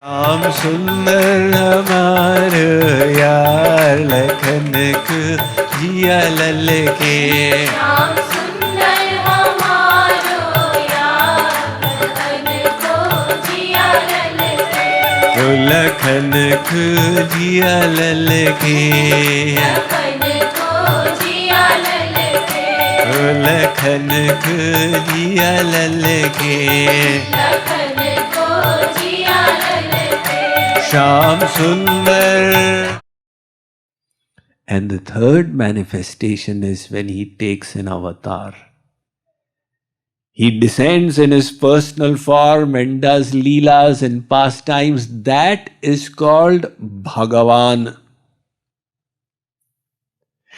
श्याम सुंदर हमारे यार लखन को जिया लल के श्याम सुंदर हमारो यार लखन को जिया लल के लखन को जिया लल के लखन को जिया लल के लखन को जिया लल के लखन को जिया लल के श्याम सुंदर. And the third manifestation is when he takes an avatar. He descends in his personal form and does leelas and pastimes. That is called Bhagavan.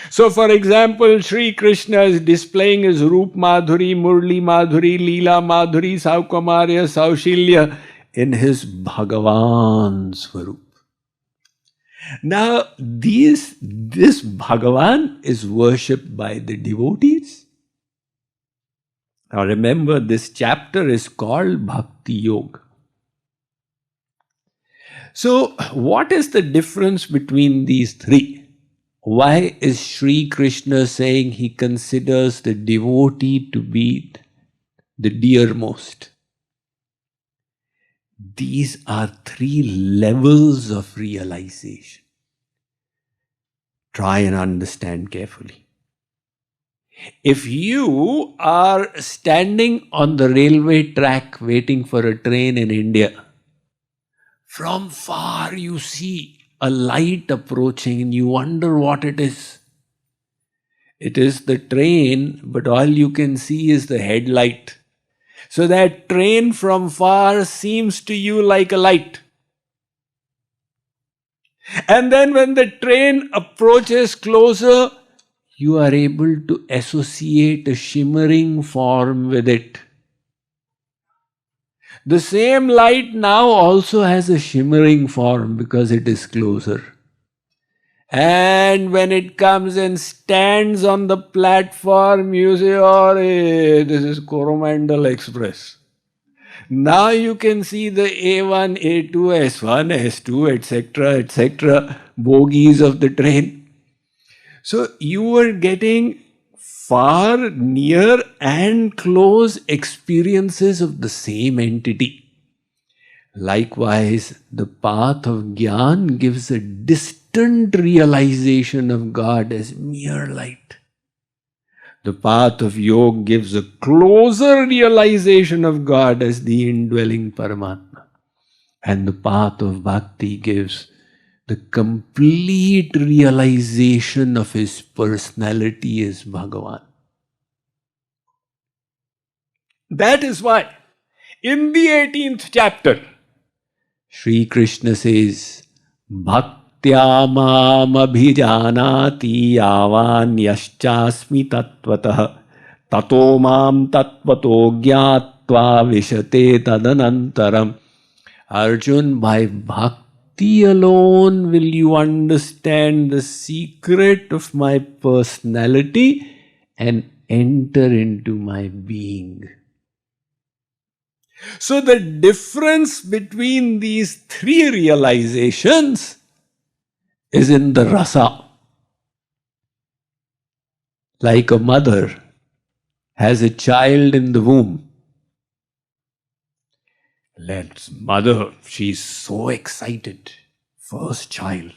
So, for example, Sri Krishna is displaying his Roop Madhuri, Murli Madhuri, Leela Madhuri, Saukamarya, Saushilya in his Bhagavan Swarup. Now, this Bhagavan is worshipped by the devotees. Now remember, this chapter is called Bhakti Yoga. So, what is the difference between these three? Why is Sri Krishna saying he considers the devotee to be the dearmost? These are three levels of realization. Try and understand carefully. If you are standing on the railway track waiting for a train in India, from far you see a light approaching and you wonder what it is. It is the train, but all you can see is the headlight. So that train from far seems to you like a light. And then when the train approaches closer, you are able to associate a shimmering form with it. The same light now also has a shimmering form because it is closer. And when it comes and stands on the platform, you say, oh, this is Coromandel Express. Now you can see the A1, A2, S1, S2, etc., bogies of the train. So you are getting far, near and close experiences of the same entity. Likewise, the path of Jnana gives a distant realization of God as mere light. The path of Yoga gives a closer realization of God as the indwelling Paramatma. And the path of Bhakti gives the complete realization of his personality as Bhagavan. That is why, in the 18th chapter, Sri Krishna says, Bhaktya mam abhijanati yavan yaschasmi tatvatah tato mam tatvato gyatva vishate tadanantaram. Arjun, by bhakti alone will you understand the secret of my personality and enter into my being. So the difference between these three realizations is in the rasa. Like a mother has a child in the womb. Mother, she's so excited. First child.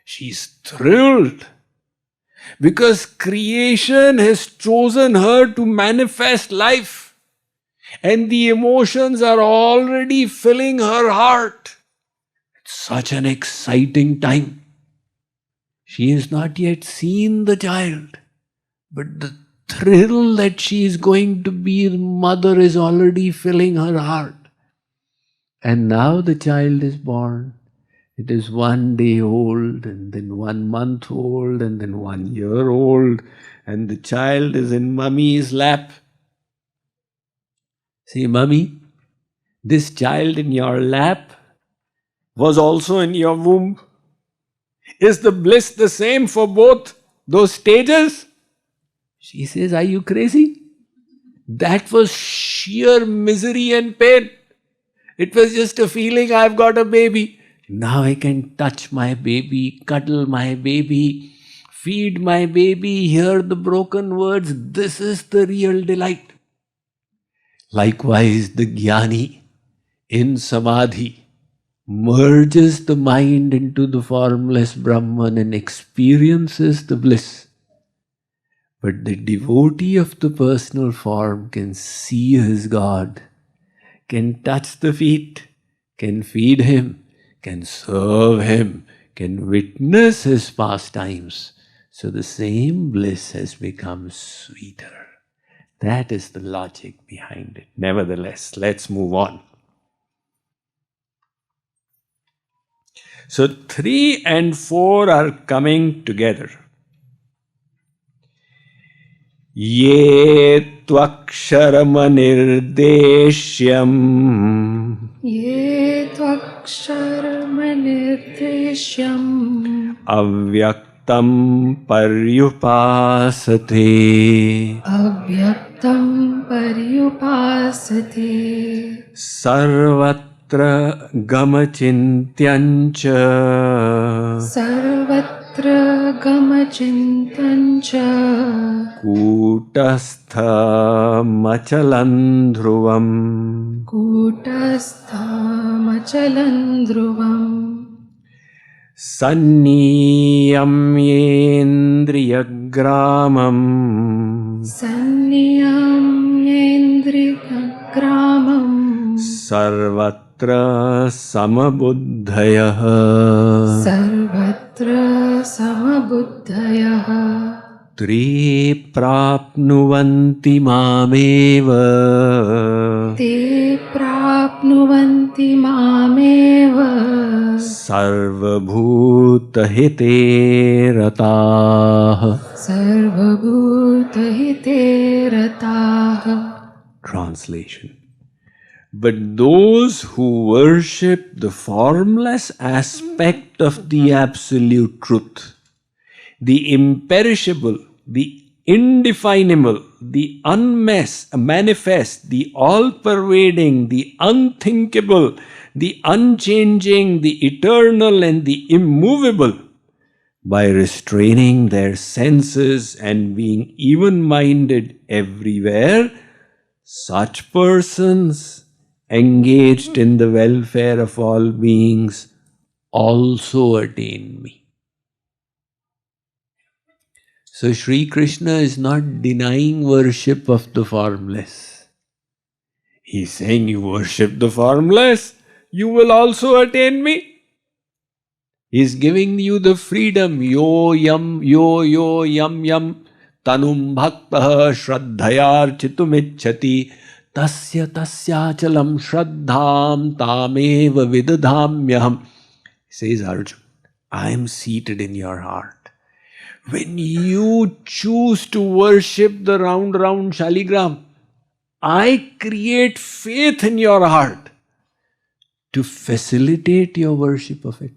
She's thrilled. Because creation has chosen her to manifest life. And the emotions are already filling her heart. It's such an exciting time. She has not yet seen the child, but the thrill that she is going to be the mother is already filling her heart. And now the child is born. It is 1 day old, and then 1 month old, and then 1 year old, and the child is in mummy's lap. See, mummy, this child in your lap was also in your womb. Is the bliss the same for both those stages? She says, are you crazy? That was sheer misery and pain. It was just a feeling, I've got a baby. Now I can touch my baby, cuddle my baby, feed my baby, hear the broken words. This is the real delight. Likewise, the jnani in samadhi merges the mind into the formless Brahman and experiences the bliss. But the devotee of the personal form can see his God, can touch the feet, can feed him, can serve him, can witness his pastimes. So the same bliss has become sweeter. That is the logic behind it. Nevertheless, let's move on. So 3 and 4 are coming together. Ye tvaksharamanirdeshyam Ye tvaksharamanirdeshyam avyaktam paryupasate avyaktam paryupasate sarvatra gamachintyancha sarvatra gamachintancha kutastha machalan dhruvam kutastha dhruvam sanniyamyendriyagramam sanniyamyendriyagramam sarvatra samabuddhayah sarvatra samabuddhayah tri prapnuvanti mameva te prapnuvanti mameva sarvabhutahite ratah. sarvabhutahite ratah. Translation. But those who worship the formless aspect of the absolute truth, the imperishable, the indefinable, the unmanifest, the all-pervading, the unthinkable, the unchanging, the eternal and the immovable, by restraining their senses and being even-minded everywhere, such persons engaged in the welfare of all beings also attain me. So Sri Krishna is not denying worship of the formless. He's saying, you worship the formless, you will also attain me. He's giving you the freedom. Yo yam tanum bhaktaha shraddhayar chitumicchati tasya tasyachalam shraddham tameva vidadhamyaham. Says Arjuna, I am seated in your heart. When you choose to worship the round shaligram, I create faith in your heart to facilitate your worship of it.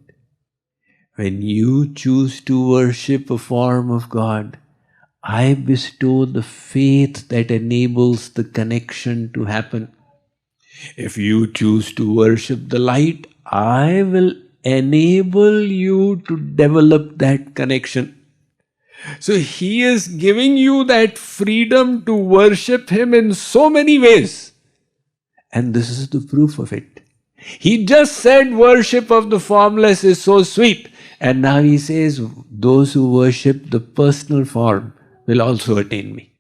When you choose to worship a form of God, I bestow the faith that enables the connection to happen. If you choose to worship the light, I will enable you to develop that connection. So he is giving you that freedom to worship him in so many ways. And this is the proof of it. He just said worship of the formless is so sweet. And now he says those who worship the personal form will also attain me.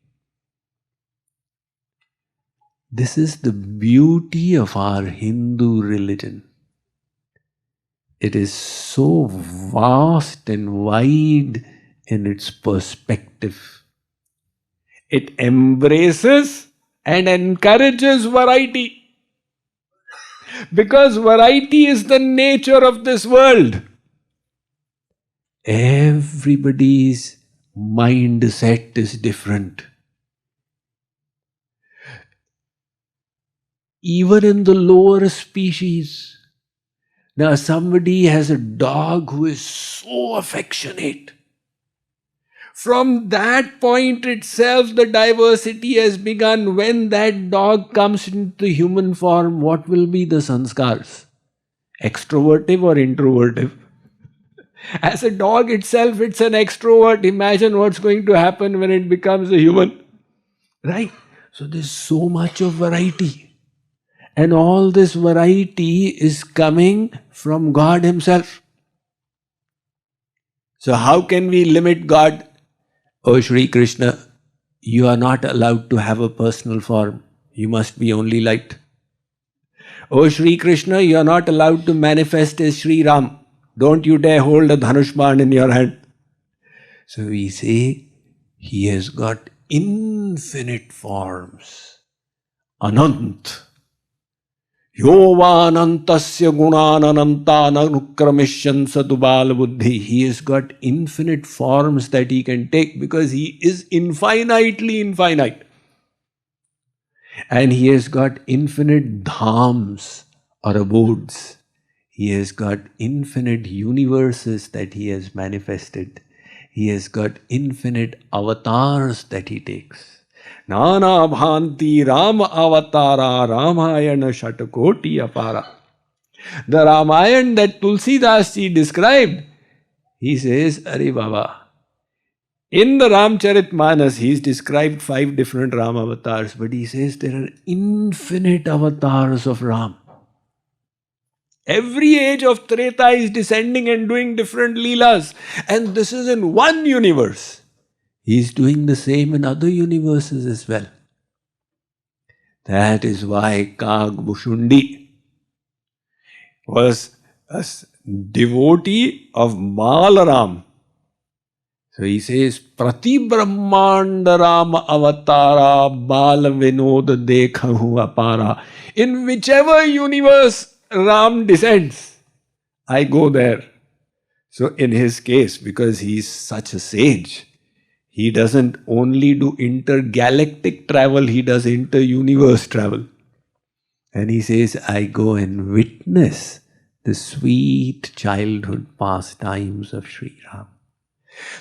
This is the beauty of our Hindu religion. It is so vast and wide in its perspective. It embraces and encourages variety. Because variety is the nature of this world. Everybody's mindset is different. Even in the lower species. Now somebody has a dog who is so affectionate. From that point itself, the diversity has begun. When that dog comes into human form, what will be the sanskars? Extrovertive or introvertive? As a dog itself, it's an extrovert. Imagine what's going to happen when it becomes a human. Right? So there's so much of variety. And all this variety is coming from God Himself. So how can we limit God? Oh Shri Krishna, you are not allowed to have a personal form. You must be only light. Oh Shri Krishna, you are not allowed to manifest as Shri Ram. Don't you dare hold a Dhanushman in your hand. So we say, He has got infinite forms. Anant. Yovanantasya gunananantananukramishyan sadubala buddhi. He has got infinite forms that He can take because He is infinitely infinite. And He has got infinite dhams or abodes. He has got infinite universes that He has manifested. He has got infinite avatars that He takes. Nana bhanti Rama avatara Ramayana shatakoti apara. The Ramayana that Tulsidas ji described, he says, Are Baba, in the Ramcharitmanas, he's described 5 different Ram avatars, but he says there are infinite avatars of Ram. Every age of Treta is descending and doing different leelas. And this is in one universe. He is doing the same in other universes as well. That is why Kagbhushundi was a devotee of Balaram. So he says, Prati Brahmanda Rama Avatara Bala Vinoda Dekhahu Apara. In whichever universe Ram descends, I go there. So in his case, because he is such a sage, he doesn't only do intergalactic travel, he does inter-universe travel. And he says, I go and witness the sweet childhood pastimes of Sri Ram.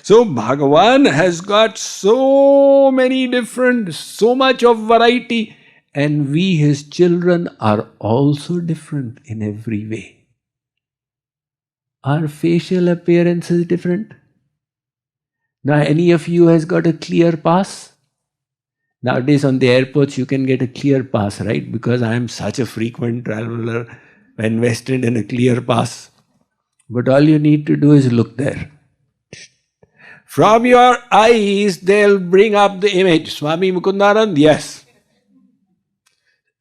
So Bhagavan has got so many different, so much of variety, and we His children are also different in every way. Our facial appearance is different. Now, any of you has got a clear pass? Nowadays on the airports you can get a clear pass, right? Because I am such a frequent traveler, invested in a clear pass. But all you need to do is look there. From your eyes, they'll bring up the image. Swami Mukundananda, yes.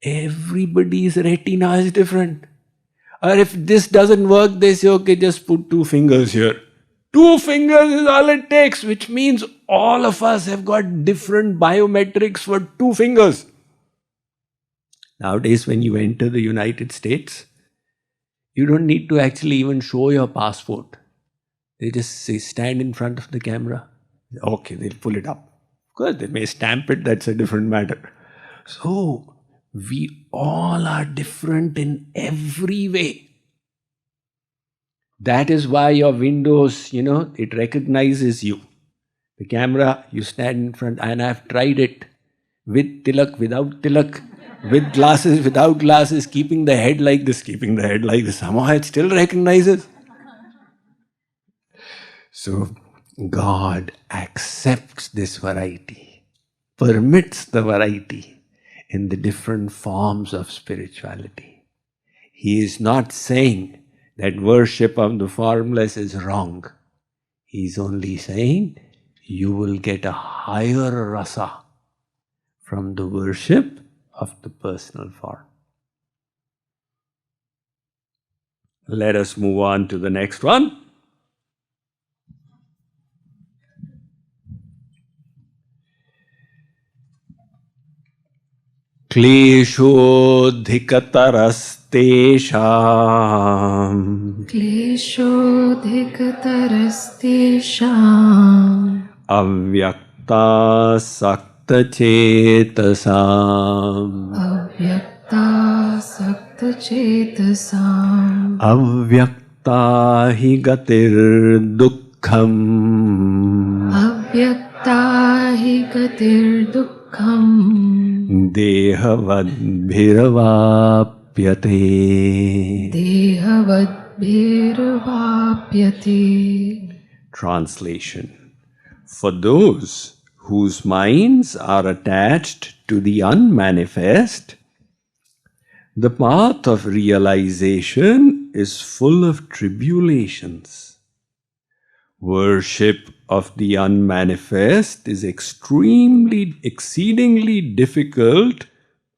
Everybody's retina is different. Or if this doesn't work, they say, okay, just put 2 fingers here. 2 fingers is all it takes, which means all of us have got different biometrics for 2 fingers. Nowadays, when you enter the United States, you don't need to actually even show your passport. They just say, stand in front of the camera. Okay, they'll pull it up. Of course, they may stamp it, that's a different matter. So, we all are different in every way. That is why your windows, it recognizes you. The camera, you stand in front, and I've tried it with tilak, without tilak, with glasses, without glasses, keeping the head like this, Somehow it still recognizes. So, God accepts this variety, permits the variety in the different forms of spirituality. He is not saying that worship of the formless is wrong. He is only saying you will get a higher rasa from the worship of the personal form. Let us move on to the next one. Kleshodhikatarastesham Kleshodhikatarastesham avyakta saktachetasam Avyakta saktachetasam avyakta hi gatir dukkham व्यक्ता हि गतिर्दुःखम् देहवद्भिरवाप्यते. देहवद्भिर्वाप्यते. Translation: for those whose minds are attached to the unmanifest, the path of realization is full of tribulations. Worship of the unmanifest is exceedingly difficult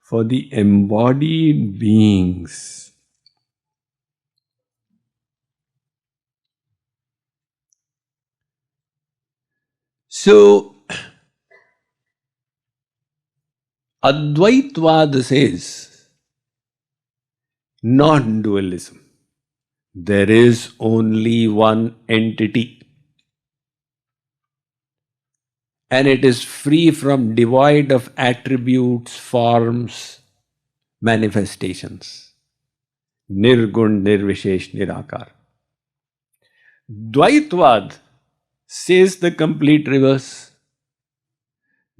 for the embodied beings. So, Advaitvada says non-dualism. There is only one entity, and it is free from devoid of attributes, forms, manifestations. Nirgun, Nirvishesh, Nirakar. Dvaitvad says the complete reverse.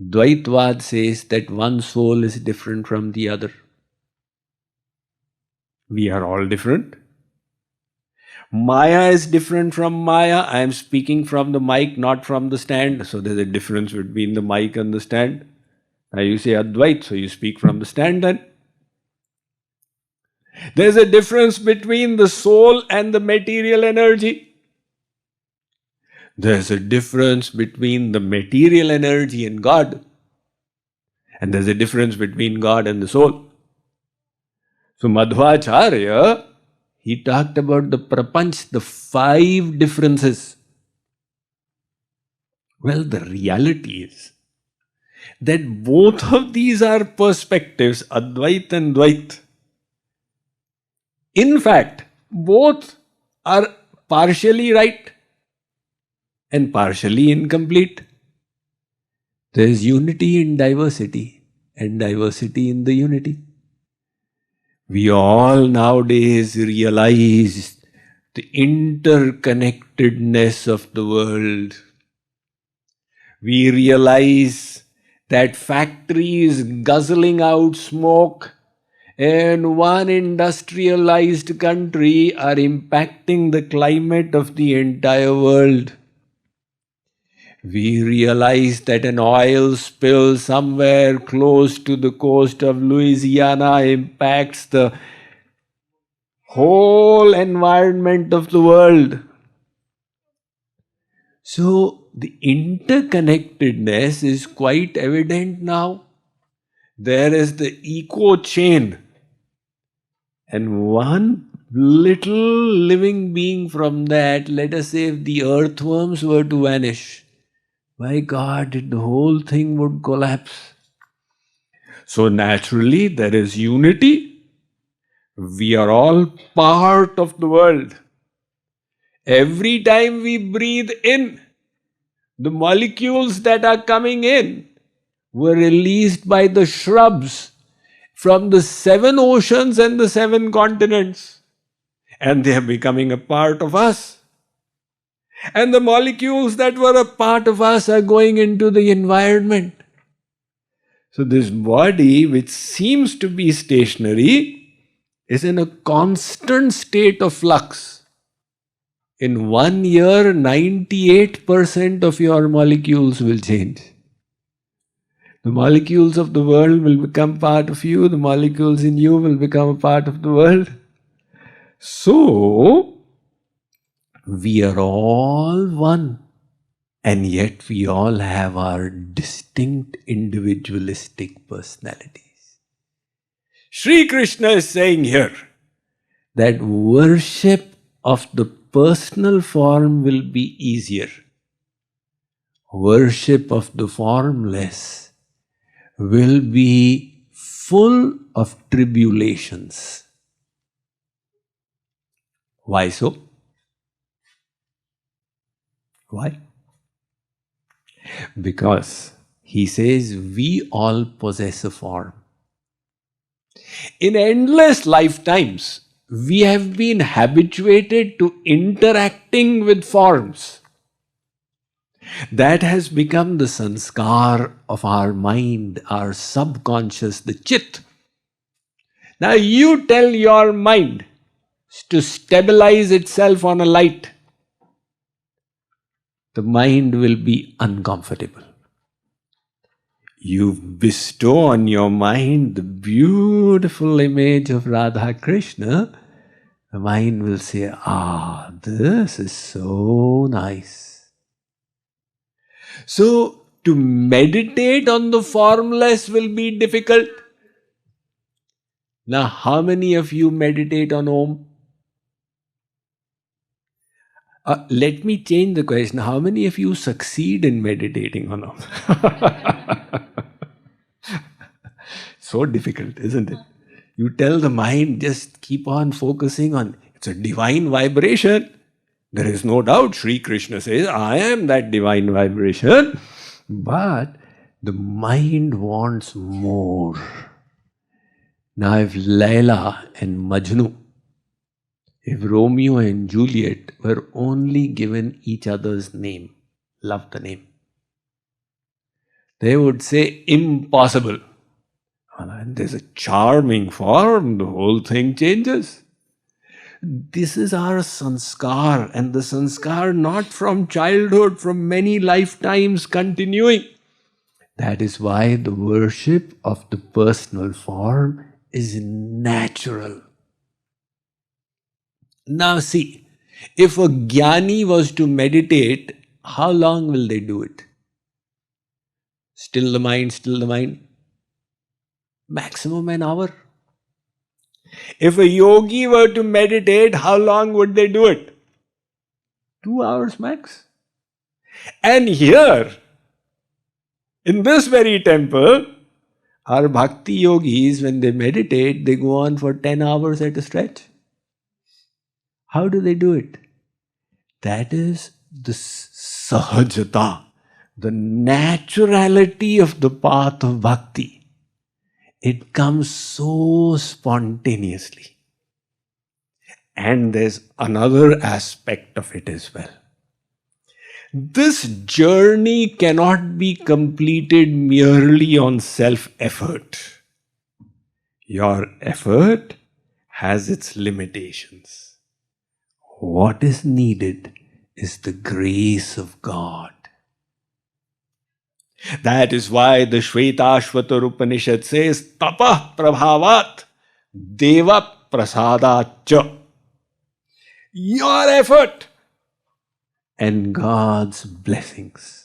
Dvaitvad says that one soul is different from the other. We are all different. Maya is different from Maya. I am speaking from the mic, not from the stand. So there's a difference between the mic and the stand. Now you say Advait, so you speak from the stand then. There's a difference between the soul and the material energy. There's a difference between the material energy and God. And there's a difference between God and the soul. So Madhvacharya, he talked about the prapanch, the 5 differences. Well, the reality is that both of these are perspectives, Advait and Dvait. In fact, both are partially right and partially incomplete. There is unity in diversity and diversity in the unity. We all nowadays realize the interconnectedness of the world. We realize that factories guzzling out smoke in one industrialized country are impacting the climate of the entire world. We realize that an oil spill somewhere close to the coast of Louisiana impacts the whole environment of the world. So, the interconnectedness is quite evident now. There is the eco chain, and one little living being from that, let us say if the earthworms were to vanish, my God, the whole thing would collapse. So naturally, there is unity. We are all part of the world. Every time we breathe in, the molecules that are coming in were released by the shrubs from the 7 oceans and the 7 continents. And they are becoming a part of us. And the molecules that were a part of us are going into the environment. So this body, which seems to be stationary, is in a constant state of flux. In 1 year, 98% of your molecules will change. The molecules of the world will become part of you. The molecules in you will become a part of the world. So, we are all one, and yet we all have our distinct individualistic personalities. Sri Krishna is saying here that worship of the personal form will be easier. Worship of the formless will be full of tribulations. Why so? Why? Because he says we all possess a form. In endless lifetimes, we have been habituated to interacting with forms. That has become the sanskar of our mind, our subconscious, the chit. Now you tell your mind to stabilize itself on a light. The mind will be uncomfortable. You bestow on your mind the beautiful image of Radha Krishna, the mind will say, ah, this is so nice. So, to meditate on the formless will be difficult. Now, how many of you meditate on Om? Let me change the question. How many of you succeed in meditating on Om? So difficult, isn't it? You tell the mind, just keep on focusing on, it's a divine vibration. There is no doubt, Sri Krishna says, I am that divine vibration. But the mind wants more. Now if Laila and Majnu, if Romeo and Juliet were only given each other's name, love the name, they would say, impossible. And there's a charming form, the whole thing changes. This is our sanskar, and the sanskar not from childhood, from many lifetimes continuing. That is why the worship of the personal form is natural. Now see, if a jnani was to meditate, how long will they do it? Still the mind, still the mind. Maximum an hour. If a yogi were to meditate, how long would they do it? 2 hours max. And here, in this very temple, our bhakti yogis, when they meditate, they go on for 10 hours at a stretch. How do they do it? That is the sahajata, the naturality of the path of bhakti. It comes so spontaneously. And there's another aspect of it as well. This journey cannot be completed merely on self-effort. Your effort has its limitations. What is needed is the grace of God. That is why the Shvetashvatar Upanishad says, Tapah prabhavat deva prasadat. Your effort and God's blessings.